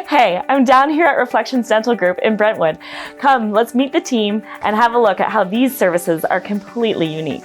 Hey, I'm down here at Reflections Dental Group in Brentwood. Come, let's meet the team and have a look at how these services are completely unique.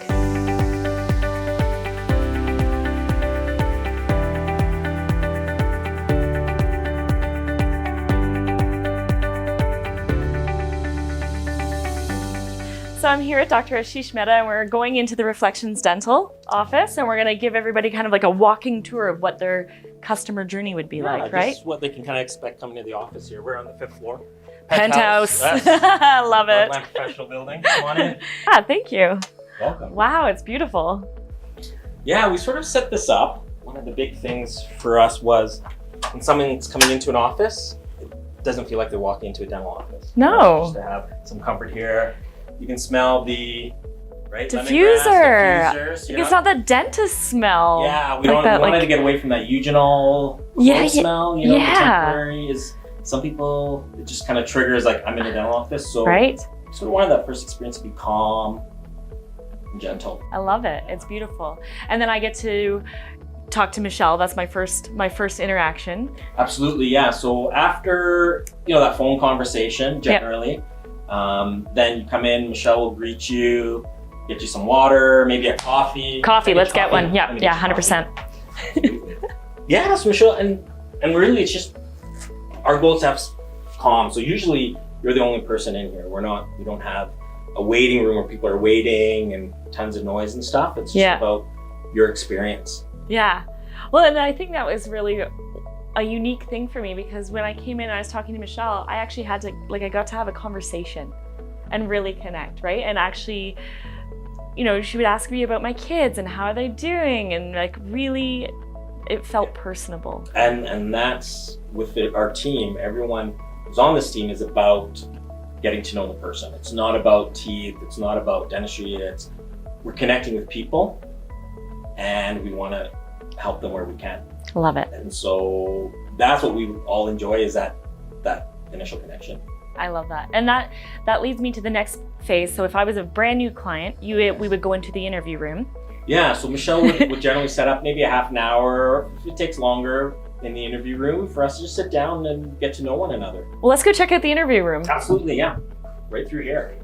So I'm here at Dr. Ashish Mehta and we're going into the Reflections Dental office and we're going to give everybody kind of like a walking tour of what their customer journey would be like, right? This is what they can kind of expect coming to the office here. We're on the 5th floor. Penthouse. Yes. I love it. Professional building. Come on in. Yeah, thank you. Welcome. Wow, it's beautiful. Yeah, we sort of set this up. One of the big things for us was when someone's coming into an office, it doesn't feel like they're walking into a dental office. No. Just to have some comfort here. You can smell the diffuser. So it's not the dentist smell. Yeah, we like wanted to get away from that eugenol smell. You know, the temporary is. Some people it just kind of triggers like I'm in a dental office. So right. Sort of wanted that first experience to be calm and gentle. I love it. It's beautiful. And then I get to talk to Michelle. That's my first interaction. Absolutely, yeah. So after that phone conversation, generally. Then you come in, Michelle will greet you, get you some water, maybe a coffee. Let's get one. Yeah, 100%. Yeah, so Michelle, and really it's just, our goal is to have calm. So usually you're the only person in here. We don't have a waiting room where people are waiting and tons of noise and stuff. It's just about your experience. Yeah. Well, and I think that was really a unique thing for me because when I came in and I was talking to Michelle, I actually had to, I got to have a conversation and really connect, right? And actually, she would ask me about my kids and how are they doing and really, it felt personable. And that's with our team, everyone who's on this team is about getting to know the person. It's not about teeth, it's not about dentistry, we're connecting with people and we want to help them where we can. Love it. And so that's what we all enjoy is that initial connection. I love that. And that leads me to the next phase. So if I was a brand new client, we would go into the interview room. Yeah, so Michelle would generally set up maybe a half an hour. If it takes longer in the interview room for us to just sit down and get to know one another. Well, let's go check out the interview room. Absolutely, yeah. Right through here.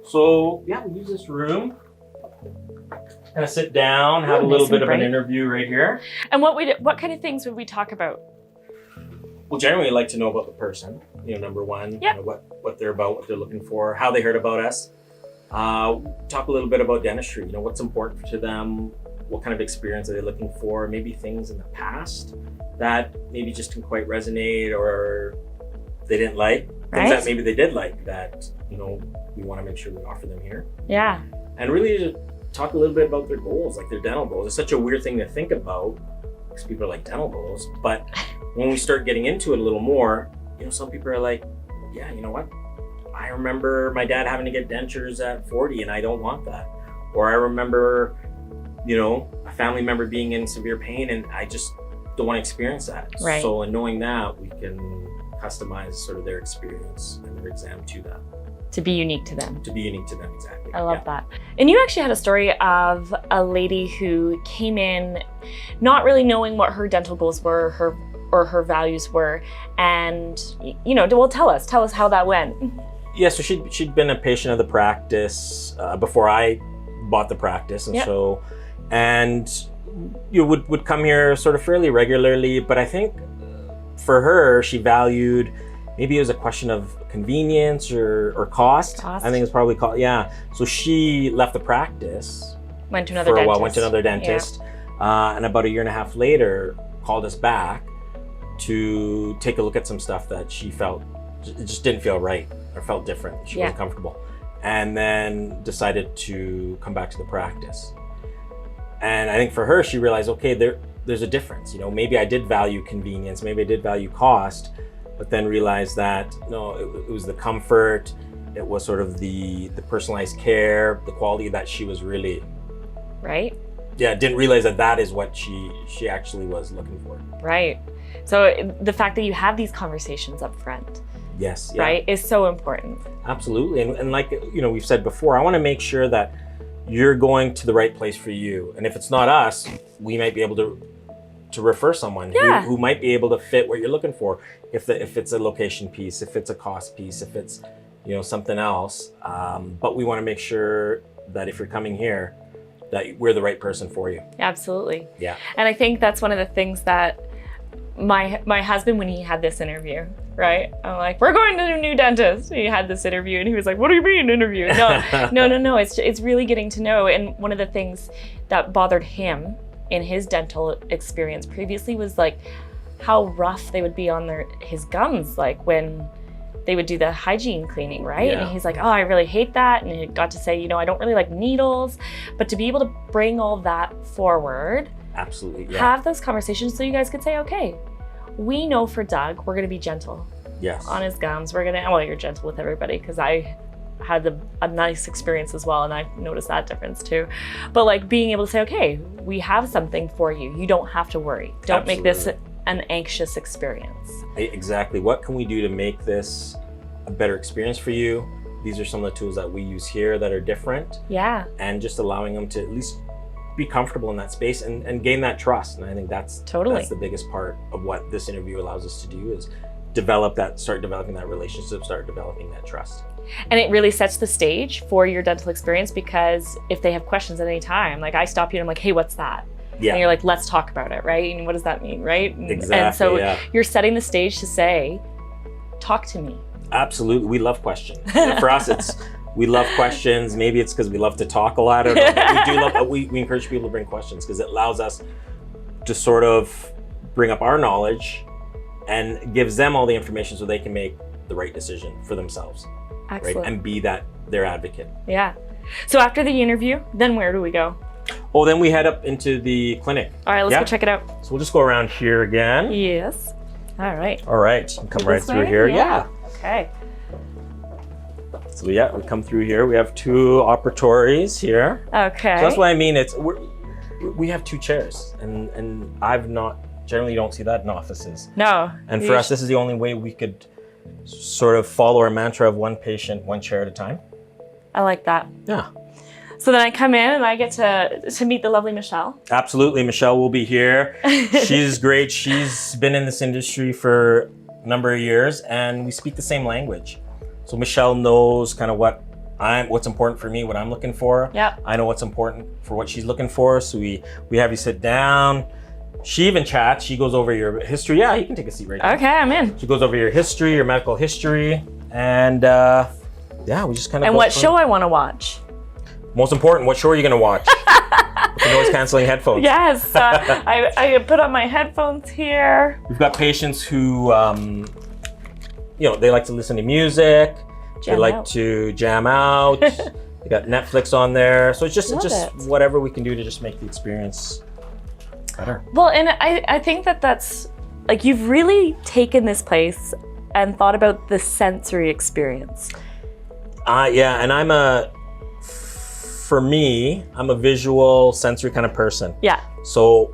So yeah, we use this room. Kind of sit down, have a little bit of an interview right here. And what kind of things would we talk about? Well, generally, we like to know about the person. Number one, what they're about, what they're looking for, how they heard about us. Talk a little bit about dentistry. What's important to them, what kind of experience are they looking for, maybe things in the past that maybe just didn't quite resonate or they didn't like. Things that maybe they did like that, we want to make sure we offer them here. Yeah. And really just talk a little bit about their goals, like their dental goals. It's such a weird thing to think about because people are like dental goals, but when we start getting into it a little more, some people are like, yeah, you know what? I remember my dad having to get dentures at 40 and I don't want that. Or I remember, a family member being in severe pain and I just don't want to experience that. Right. So in knowing that, we can customize sort of their experience and their exam to them. To be unique to them. To be unique to them, exactly. I love that. And you actually had a story of a lady who came in not really knowing what her dental goals were, her values were, and tell us how that went. Yeah, so she'd been a patient of the practice before I bought the practice, and you would come here sort of fairly regularly, but I think for her, she valued, maybe it was a question of convenience or cost. I think it's probably cost. Yeah. So she left the practice. Went to another dentist. And about a year and a half later, called us back to take a look at some stuff that she felt it just didn't feel right or felt different. She wasn't comfortable. And then decided to come back to the practice. And I think for her, she realized, okay, there's a difference. Maybe I did value convenience, maybe I did value cost, but then realized that no, it was the comfort, it was sort of the personalized care, the quality that she was really didn't realize that is what she actually was looking for. Right. So the fact that you have these conversations up front, yes, right, is so important. Absolutely. And like we've said before, I want to make sure that you're going to the right place for you. And if it's not us, we might be able to refer someone who might be able to fit what you're looking for. If it's a location piece, if it's a cost piece, if it's, something else. But we want to make sure that if you're coming here, that we're the right person for you. Absolutely. Yeah. And I think that's one of the things that my husband, when he had this interview, right? I'm like, we're going to a new dentist. He had this interview and he was like, what do you mean interview? No. It's really getting to know. And one of the things that bothered him in his dental experience previously was like how rough they would be on his gums, like when they would do the hygiene cleaning, right? Yeah. And he's like, oh, I really hate that. And he got to say, I don't really like needles. But to be able to bring all that forward, absolutely, yeah. Have those conversations so you guys could say, okay, we know for Doug, we're gonna be gentle on his gums. You're gentle with everybody, because I had a nice experience as well, and I noticed that difference too. But like being able to say, okay, we have something for you. You don't have to worry. Don't make this an anxious experience. Exactly. What can we do to make this a better experience for you? These are some of the tools that we use here that are different. Yeah. And just allowing them to at least be comfortable in that space and gain that trust. And I think that's the biggest part of what this interview allows us to do, is start developing that relationship, start developing that trust. And it really sets the stage for your dental experience, because if they have questions at any time, like I stop you and I'm like, hey, what's that? Yeah. And you're like, let's talk about it, right? And what does that mean, right? Exactly. And so you're setting the stage to say, talk to me. Absolutely. We love questions. For us, we love questions. Maybe it's because we love to talk a lot. We encourage people to bring questions, because it allows us to sort of bring up our knowledge and gives them all the information so they can make the right decision for themselves. Excellent. Right? And be their advocate. Yeah. So after the interview, then where do we go? Oh, then we head up into the clinic. All right, let's go check it out. So we'll just go around here again. Yes. All right. Come right through here. Yeah. Okay. So we come through here. We have 2 operatories here. Okay. So that's what I mean. We have 2 chairs, and generally don't see that in offices. No. And for us, this is the only way we could sort of follow our mantra of one patient, one chair at a time. I like that. Yeah. So then I come in and I get to meet the lovely Michelle. Absolutely. Michelle will be here. She's great. She's been in this industry for a number of years, and we speak the same language. So Michelle knows kind of what's important for me, what I'm looking for. Yep. I know what's important for what she's looking for. So we have you sit down. She even chats. She goes over your history. Yeah, you can take a seat right now. Okay, I'm in. She goes over your history, your medical history, and we just kind of. And what show I want to watch. Most important, what show are you going to watch? With the noise canceling headphones. Yes, I put on my headphones here. We've got patients who, they like to listen to music. They like to jam out. They got Netflix on there. So it's just whatever we can do to just make the experience better. Well, and I think that's, like, you've really taken this place and thought about the sensory experience. And for me, I'm a visual, sensory kind of person. Yeah. So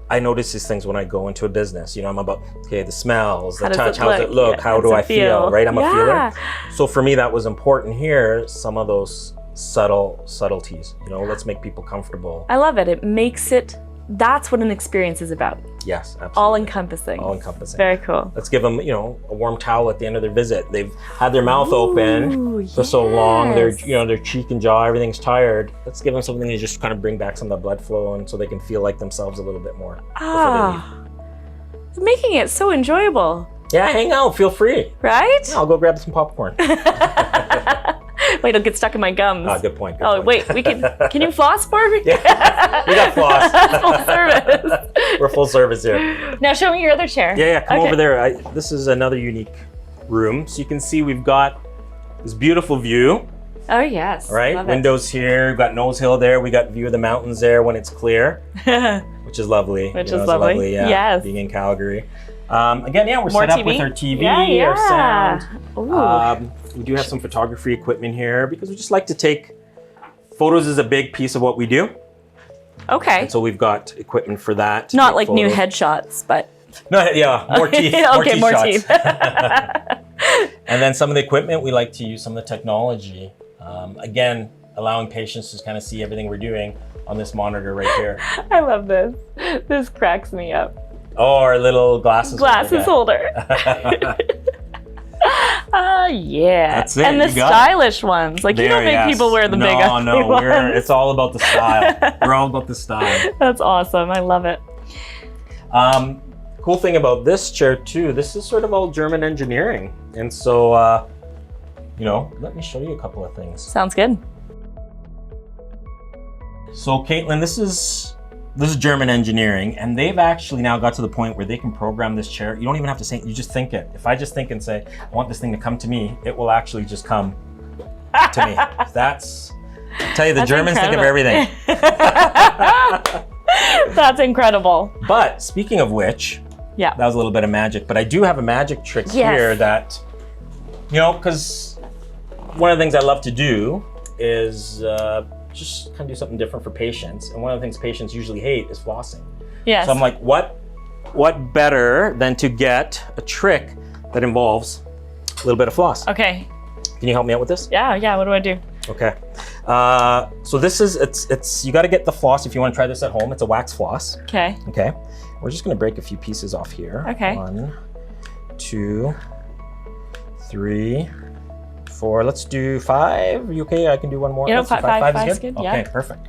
I notice these things when I go into a business. I'm about, the smells, the touch, how does it look, how do I feel, right? I'm a feeler. So for me, that was important here, some of those subtleties, let's make people comfortable. I love it. It makes it, that's what an experience is about. Yes, absolutely. All-encompassing. Very cool. Let's give them, a warm towel at the end of their visit. They've had their mouth open for so long. Their cheek and jaw, everything's tired. Let's give them something to just kind of bring back some of the blood flow, and so they can feel like themselves a little bit more. Making it so enjoyable. Yeah, hang out. Feel free. Right? Yeah, I'll go grab some popcorn. Wait, it'll get stuck in my gums. Good point. Wait, can you floss for me? Yeah, we got floss. Full service. We're full service here. Now show me your other chair. Yeah, come over there. This is another unique room. So you can see we've got this beautiful view. Oh, yes. Right? Love Windows here. We've got Nose Hill there. We got view of the mountains there when it's clear, which is lovely. Which is lovely. Yes. Being in Calgary. Again, we're set up with our TV, our sound. We do have some photography equipment here because we just like to take photos is a big piece of what we do. Okay. And so we've got equipment for that. Not like new headshots, but. No, more teeth. More teeth. And then some of the equipment, we like to use some of the technology. Again, allowing patients to kind of see everything we're doing on this monitor right here. I love this. This cracks me up. Oh, our little glasses holder. Yeah. That's it. And the stylish ones. Like, you don't make people wear the big ugly ones. It's all about the style. We're all about the style. That's awesome. I love it. Cool thing about this chair too, this is sort of all German engineering. And so, you know, let me show you a couple of things. Sounds good. So Katelyn, this is German engineering, and they've actually now got to the point where they can program this chair. You don't even have to say, you just think it. If I just think and say, I want this thing to come to me, it will actually just come to me. I tell you, the Germans think of everything. That's incredible. But speaking of which, yeah, that was a little bit of magic, but I do have a magic trick here that, you know, because one of the things I love to do is just kind of do something different for patients. And one of the things patients usually hate is flossing. Yes. So I'm like, what better than to get a trick that involves a little bit of floss? Okay. Can you help me out with this? Yeah, what do I do? Okay. So this is, it's you got to get the floss if you want to try this at home. It's a wax floss. Okay. Okay. We're just going to break a few pieces off here. Okay. 1, 2, 3, 4. Let's do 5. Are you okay? I can do one more. Yeah, 5 is good. Okay, yeah. Perfect.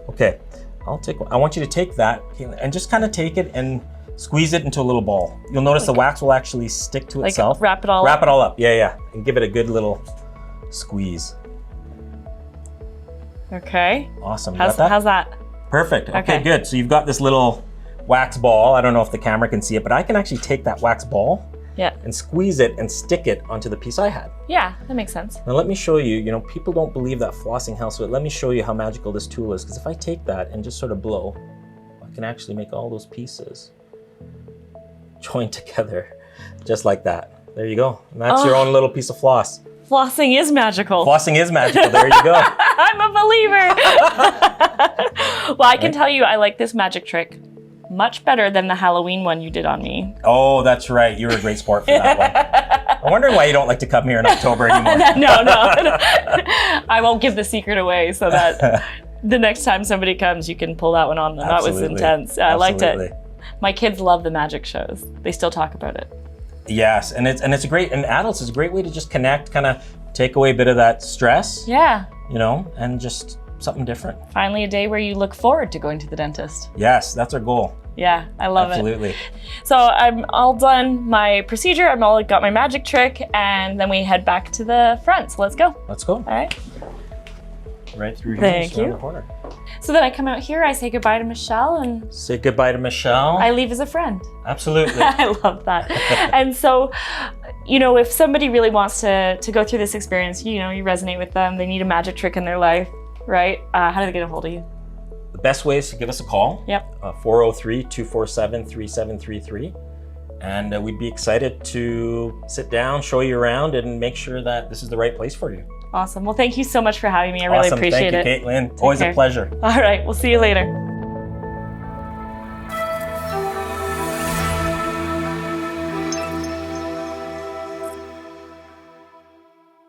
Okay. I want you to take that and just kind of take it and squeeze it into a little ball. You'll notice the wax will actually stick to itself. Wrap it all up? Wrap it all up. Yeah. And give it a good little squeeze. Okay. Awesome. How's that? Perfect. Okay, good. So you've got this little wax ball. I don't know if the camera can see it, but I can actually take that wax ball and squeeze it and stick it onto the piece I had. Yeah, that makes sense. Now let me show you, you know, people don't believe that flossing helps, but let me show you how magical this tool is, because if I take that and just sort of blow, I can actually make all those pieces join together just like that. There you go. And that's your own little piece of floss. Flossing is magical. Flossing is magical. There you go. I'm a believer. Well, I can tell you, I like this magic trick much better than the Halloween one you did on me. Oh, that's right. You're a great sport for that one. I'm wondering why you don't like to come here in October anymore. No. I won't give the secret away so that the next time somebody comes, you can pull that one on them. Absolutely. That was intense. I liked it. My kids love the magic shows. They still talk about it. Yes, and it's a great, and adults, it's a great way to just connect, kind of take away a bit of that stress. Yeah. You know, and just something different. Finally a day where you look forward to going to the dentist. Yes, that's our goal. Yeah, I love Absolutely. it. So I'm all done my procedure, got my magic trick, and then we head back to the front. So let's go. Let's go. All right. Right through here. Thank you. The corner. So then I come out here, I say goodbye to Michelle, and say goodbye to Michelle. I leave as a friend. Absolutely. I love that. And so, you know, if somebody really wants to go through this experience, you know, you resonate with them, they need a magic trick in their life, right? How do they get a hold of you? The best way is to give us a call. Yep. 403-247-3733. And we'd be excited to sit down, show you around, and make sure that this is the right place for you. Awesome. Well, thank you so much for having me. I really appreciate it. Thank you, Katelyn. Always a pleasure. All right. We'll see you later.